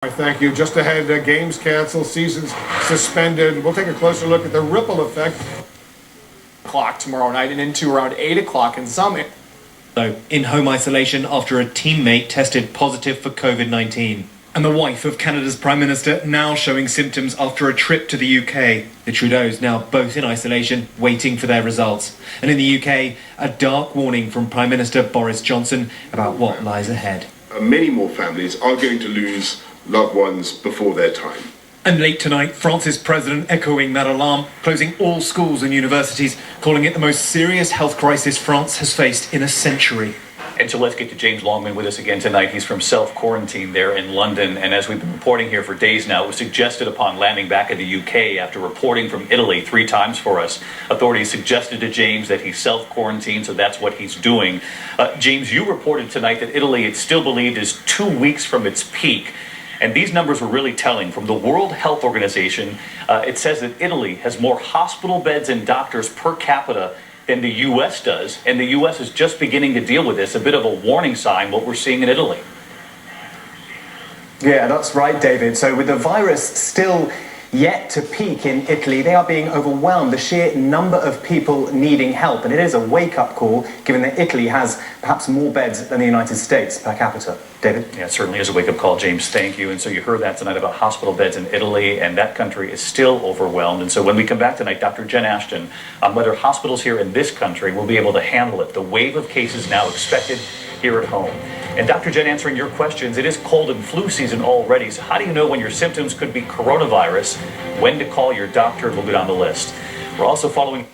Thank you. Just ahead, games canceled, seasons suspended. We'll take a closer look at the ripple effect. Clock tomorrow night and into around 8 o'clock in some. So, in home isolation after a teammate tested positive for COVID-19. And the wife of Canada's Prime Minister now showing symptoms after a trip to the UK. The Trudeaus now both in isolation, waiting for their results. And in the UK, a dark warning from Prime Minister Boris Johnson about what lies ahead. Many more families are going to lose loved ones before their time. And late tonight, France's president echoing that alarm, closing all schools and universities, calling it the most serious health crisis France has faced in a century. And so let's get to James Longman with us again tonight. He's from self-quarantine there in London. And as we've been reporting here for days now, it was suggested upon landing back in the UK after reporting from Italy 3 times for us. Authorities suggested to James that he's self-quarantined, so that's what he's doing. James, you reported tonight that Italy, it's still believed, is 2 weeks from its peak. And these numbers were really telling. From the World Health Organization, it says that Italy has more hospital beds and doctors per capita than the U.S. does, and the U.S. is just beginning to deal with this. A bit of a warning sign, what we're seeing in Italy. Yeah, that's right, David. So with the virus still yet to peak in Italy, they are being overwhelmed. The sheer number of people needing help, and it is a wake-up call, given that Italy has perhaps more beds than the United States per capita. David? Yeah, it certainly is a wake-up call, James. Thank you. And so you heard that tonight about hospital beds in Italy, and that country is still overwhelmed. And so when we come back tonight, Dr. Jen Ashton, on whether hospitals here in this country will be able to handle it. The wave of cases now expected here at home. And Dr. Jen, answering your questions, it is cold and flu season already. So how do you know when your symptoms could be coronavirus, when to call your doctor? We'll go down the list. We're also following